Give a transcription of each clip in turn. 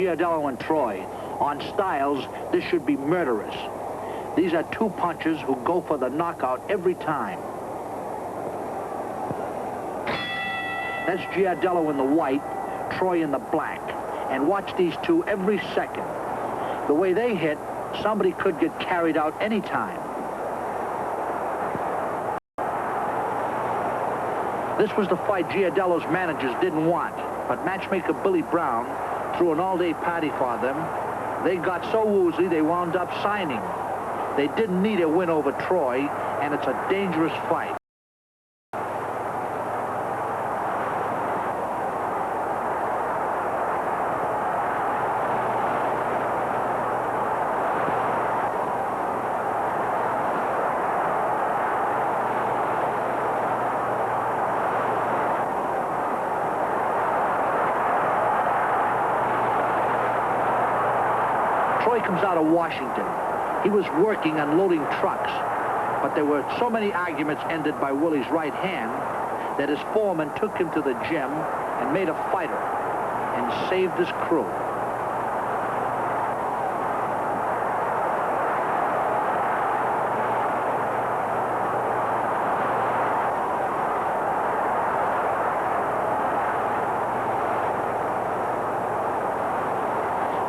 Giardello and Troy. On styles, this should be murderous. These are two punchers who go for the knockout every time. That's Giardello in the white, Troy in the black. And watch these two every second. The way they hit, somebody could get carried out any time. This was the fight Giardello's managers didn't want, but matchmaker Billy Brown threw an all-day party for them. They got so woozy they wound up signing. They didn't need a win over Troy, and it's a dangerous fight. Troy comes out of Washington. He was working unloading trucks, but there were so many arguments ended by Willie's right hand that his foreman took him to the gym and made a fighter and saved his crew.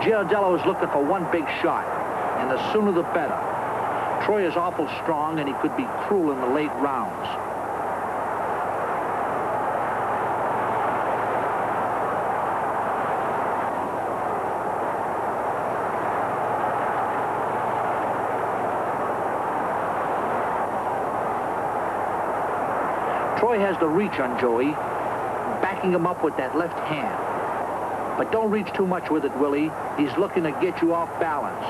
Giardello is looking for one big shot, and the sooner the better. Troy is awful strong, and he could be cruel in the late rounds. Troy has the reach on Joey, backing him up with that left hand. But don't reach too much with it, Willie. He's looking to get you off balance.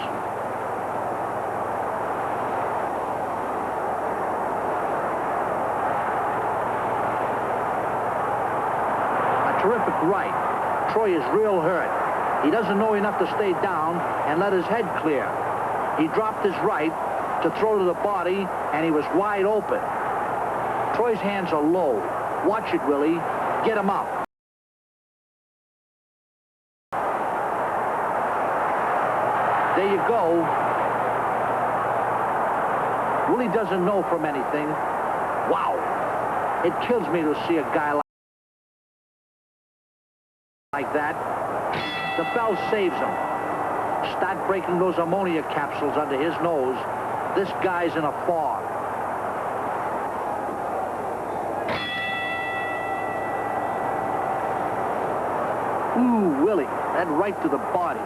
A terrific right. Troy is real hurt. He doesn't know enough to stay down and let his head clear. He dropped his right to throw to the body, and he was wide open. Troy's hands are low. Watch it, Willie. Get him up. There you go. Willie doesn't know from anything. Wow. It kills me to see a guy like that. The bell saves him. Start breaking those ammonia capsules under his nose. This guy's in a fog. Ooh, Willie. That right to the body.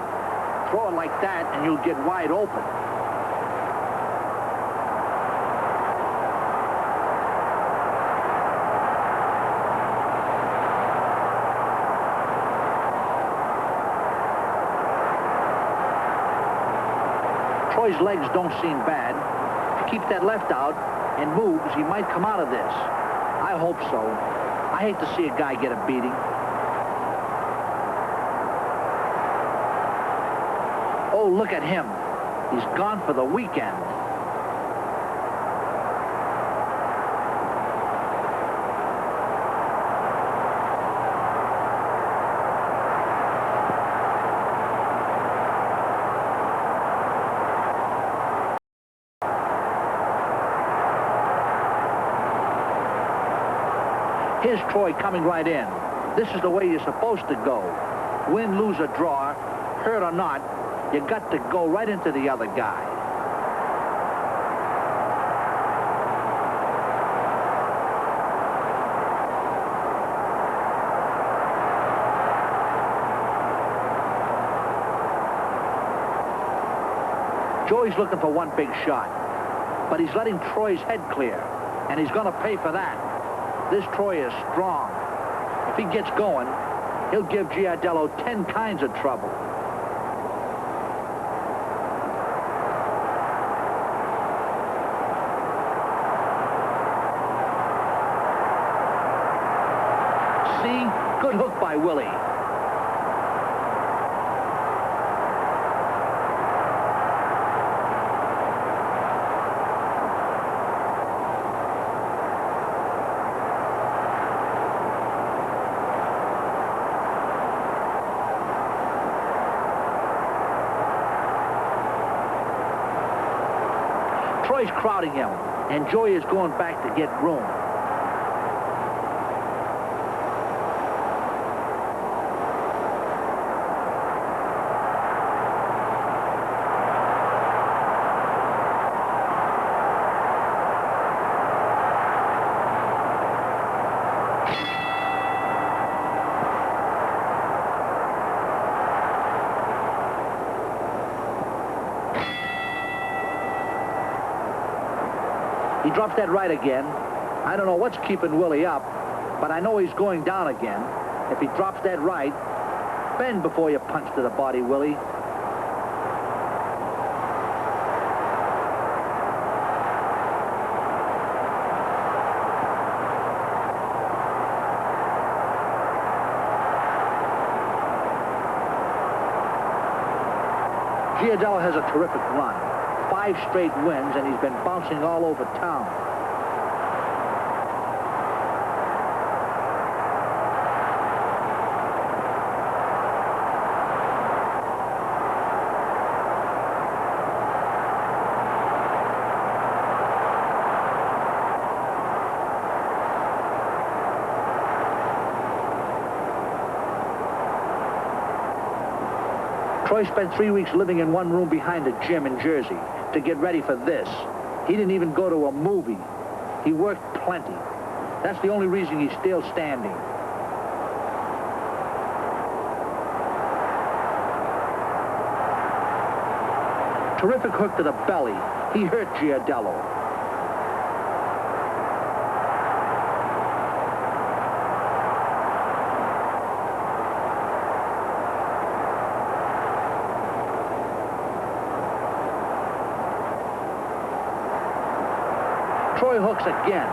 Throw it like that, and you'll get wide open. Troy's legs don't seem bad. If he keeps that left out and moves, he might come out of this. I hope so. I hate to see a guy get a beating. Oh, look at him. He's gone for the weekend. Here's Troy coming right in. This is the way you're supposed to go. Win, lose, or draw, hurt or not, you got to go right into the other guy. Joey's looking for one big shot, but he's letting Troy's head clear, and he's going to pay for that. This Troy is strong. If he gets going, he'll give Giardello 10 kinds of trouble. See? Good hook by Willie. Troy's crowding him, and Joey is going back to get room. He drops that right again. I don't know what's keeping Willie up, but I know he's going down again. If he drops that right, bend before you punch to the body, Willie. Giardello has a terrific run. 5 straight wins, and he's been bouncing all over town. Troy spent 3 weeks living in one room behind a gym in Jersey to get ready for this. He didn't even go to a movie. He worked plenty. That's the only reason he's still standing. Terrific hook to the belly. He hurt Giardello. Troy hooks again.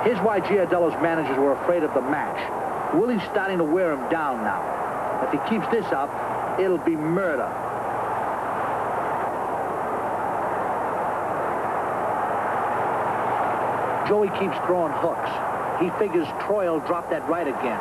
Here's why Giardello's managers were afraid of the match. Willie's starting to wear him down now. If he keeps this up, it'll be murder. Joey keeps throwing hooks. He figures Troy will drop that right again.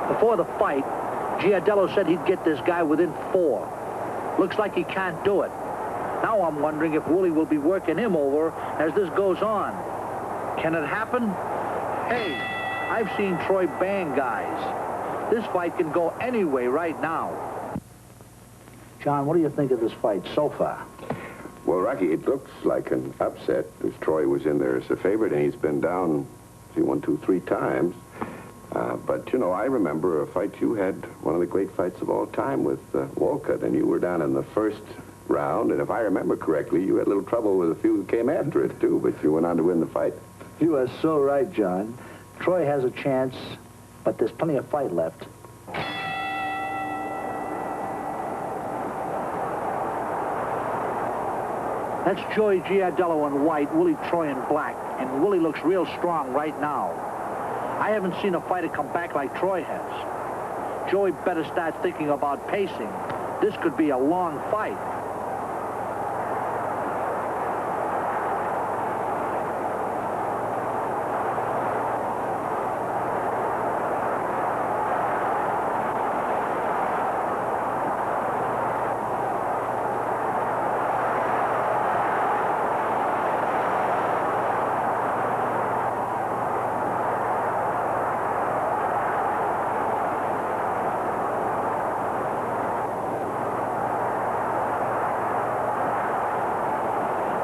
Before the fight, Giardello said he'd get this guy within 4. Looks like he can't do it. Now I'm wondering if Willie will be working him over as this goes on. Can it happen? Hey, I've seen Troy bang guys. This fight can go any way right now. John, what do you think of this fight so far? Well, Rocky, it looks like an upset, as Troy was in there as a favorite, and he's been down, 1, 2, 3 times. But, you know, I remember a fight you had, one of the great fights of all time with Walcott, and you were down in the first round, and if I remember correctly, you had a little trouble with a few who came after it, too, but you went on to win the fight. You are so right, John. Troy has a chance, but there's plenty of fight left. That's Joey Giardello in white, Willie Troy in black, and Willie looks real strong right now. I haven't seen a fighter come back like Troy has. Joey better start thinking about pacing. This could be a long fight.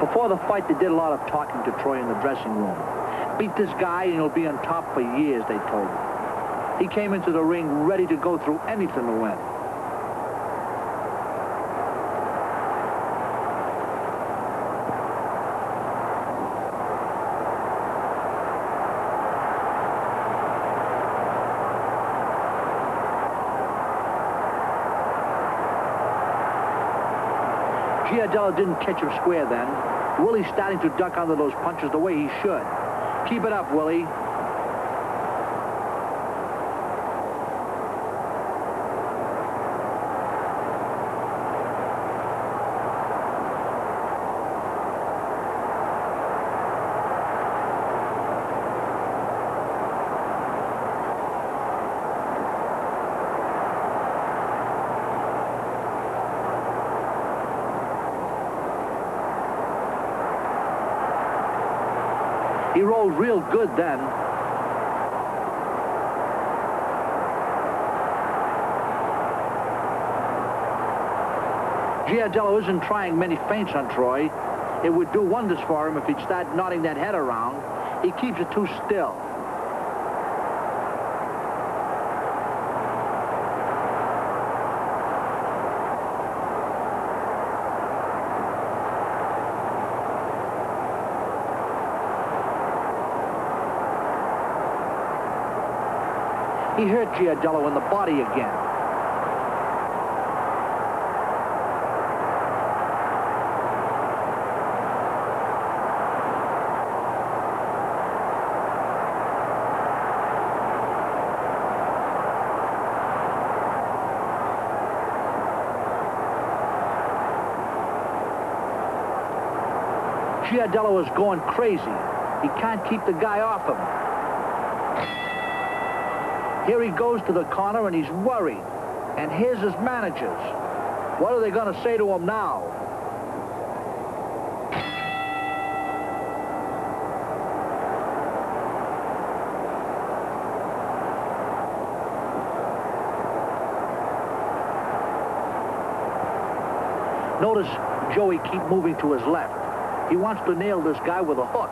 Before the fight, they did a lot of talking to Troy in the dressing room. Beat this guy and he'll be on top for years, they told him. He came into the ring ready to go through anything to win. Giardello didn't catch him square then. Willie's starting to duck under those punches the way he should. Keep it up, Willie. He rolled real good then. Giardello isn't trying many feints on Troy. It would do wonders for him if he'd start nodding that head around. He keeps it too still. He hurt Giardello in the body again. Giardello is going crazy. He can't keep the guy off him. Here he goes to the corner, and he's worried. And here's his managers. What are they going to say to him now? Notice Joey keep moving to his left. He wants to nail this guy with a hook.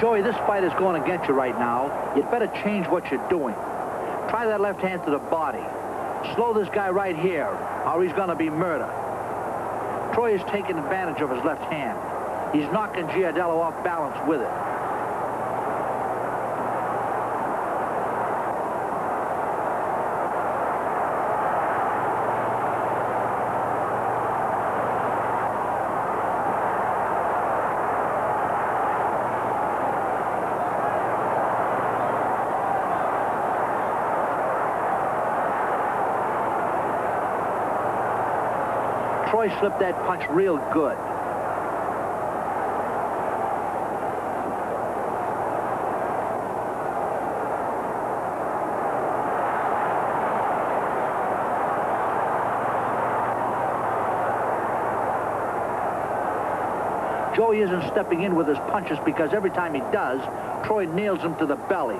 Joey, this fight is going against you right now. You'd better change what you're doing. Try that left hand to the body. Slow this guy right here, or he's going to be murder. Troy is taking advantage of his left hand. He's knocking Giardello off balance with it. Troy slipped that punch real good. Joey isn't stepping in with his punches because every time he does, Troy nails him to the belly.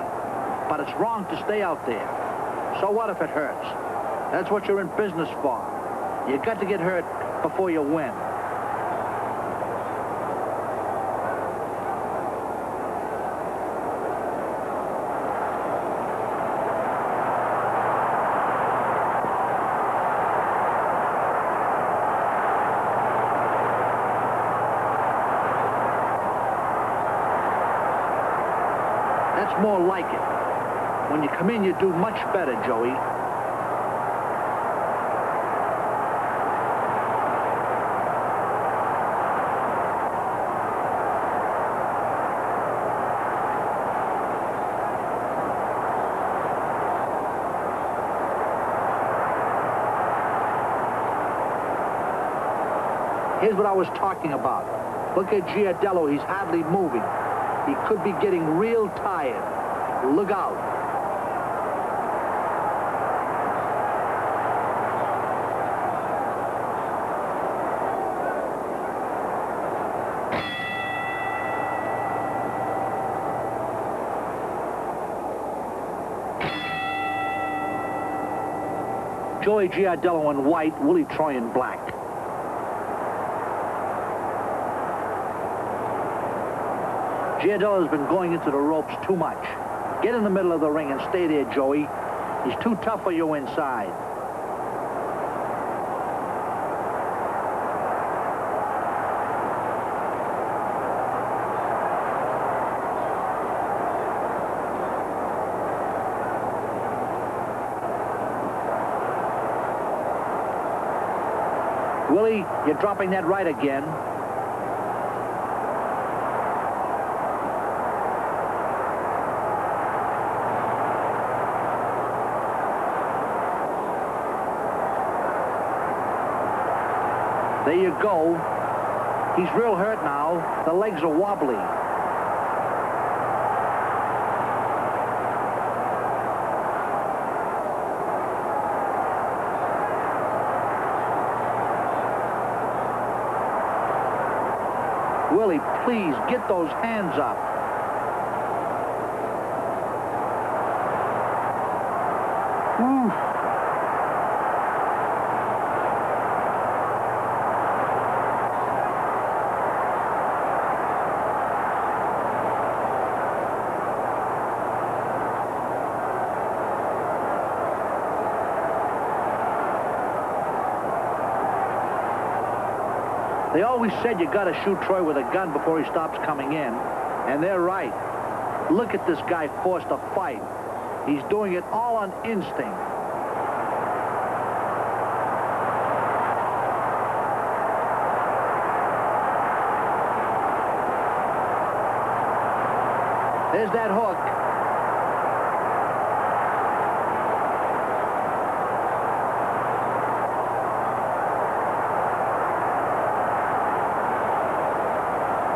But it's wrong to stay out there. So what if it hurts? That's what you're in business for. You got to get hurt before you win. That's more like it. When you come in, you do much better, Joey. Here's what I was talking about. Look at Giardello. He's hardly moving. He could be getting real tired. Look out. Joey Giardello in white, Willie Troy in black. Giardello's been going into the ropes too much. Get in the middle of the ring and stay there, Joey. He's too tough for you inside. Willie, you're dropping that right again. There you go. He's real hurt now. The legs are wobbly. Willie, please, get those hands up. Ooh. They always said you got to shoot Troy with a gun before he stops coming in, and they're right. Look at this guy forced to fight. He's doing it all on instinct. There's that hook.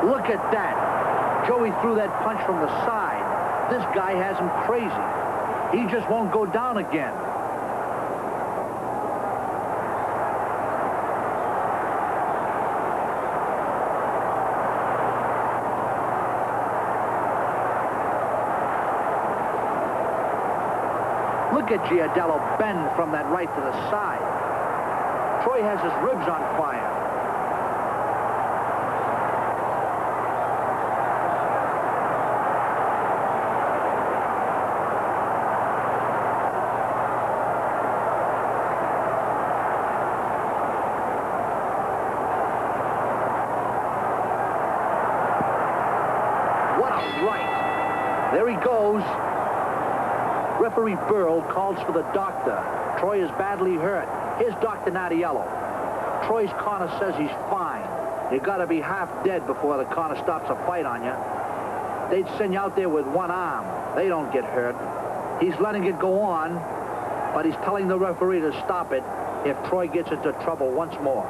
Look at that. Joey threw that punch from the side. This guy has him crazy. He just won't go down again. Look at Giardello bend from that right to the side. Troy has his ribs on fire. Right. There he goes. Referee Burl calls for the doctor. Troy is badly hurt. Here's Dr. Giardello. Troy's corner says he's fine. You got to be half dead before the corner stops a fight on you. They'd send you out there with one arm. They don't get hurt. He's letting it go on, but he's telling the referee to stop it if Troy gets into trouble once more.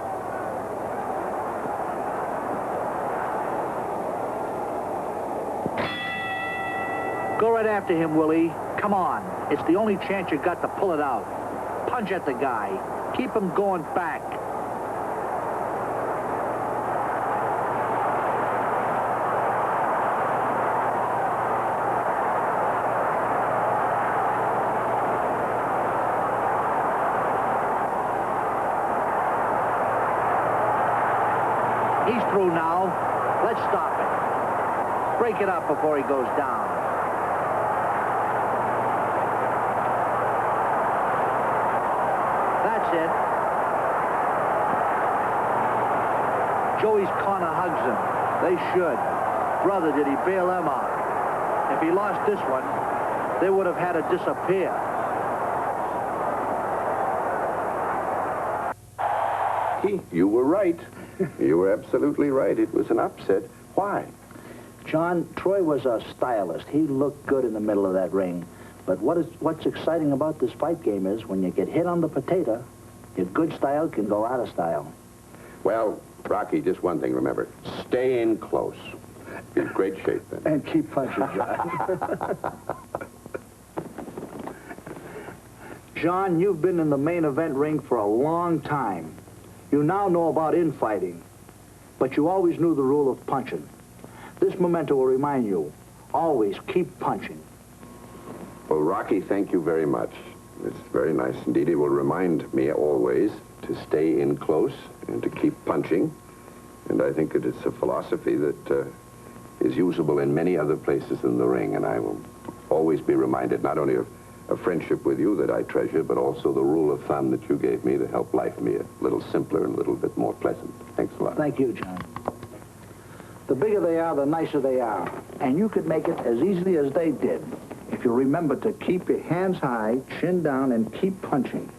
Go right after him, Willie. Come on. It's the only chance you got to pull it out. Punch at the guy. Keep him going back. He's through now. Let's stop it. Break it up before he goes down. That's it. Joey's corner hugs him. They should. Brother, did he bail them out. If he lost this one, they would have had to disappear. You were right. You were absolutely right. It was an upset. Why? John, Troy was a stylist. He looked good in the middle of that ring. But what's exciting about this fight game is when you get hit on the potato, your good style can go out of style. Well, Rocky, just one thing, remember. Stay in close. Be in great shape then. And keep punching, John. John, you've been in the main event ring for a long time. You now know about infighting, but you always knew the rule of punching. This memento will remind you, always keep punching. Well, Rocky, thank you very much. It's very nice indeed. It will remind me always to stay in close and to keep punching. And I think it is a philosophy that is usable in many other places in the ring, and I will always be reminded not only of a friendship with you that I treasure, but also the rule of thumb that you gave me to help life be a little simpler and a little bit more pleasant. Thanks a lot. Thank you, John. The bigger they are, the nicer they are. And you could make it as easily as they did if you remember to keep your hands high, chin down, and keep punching.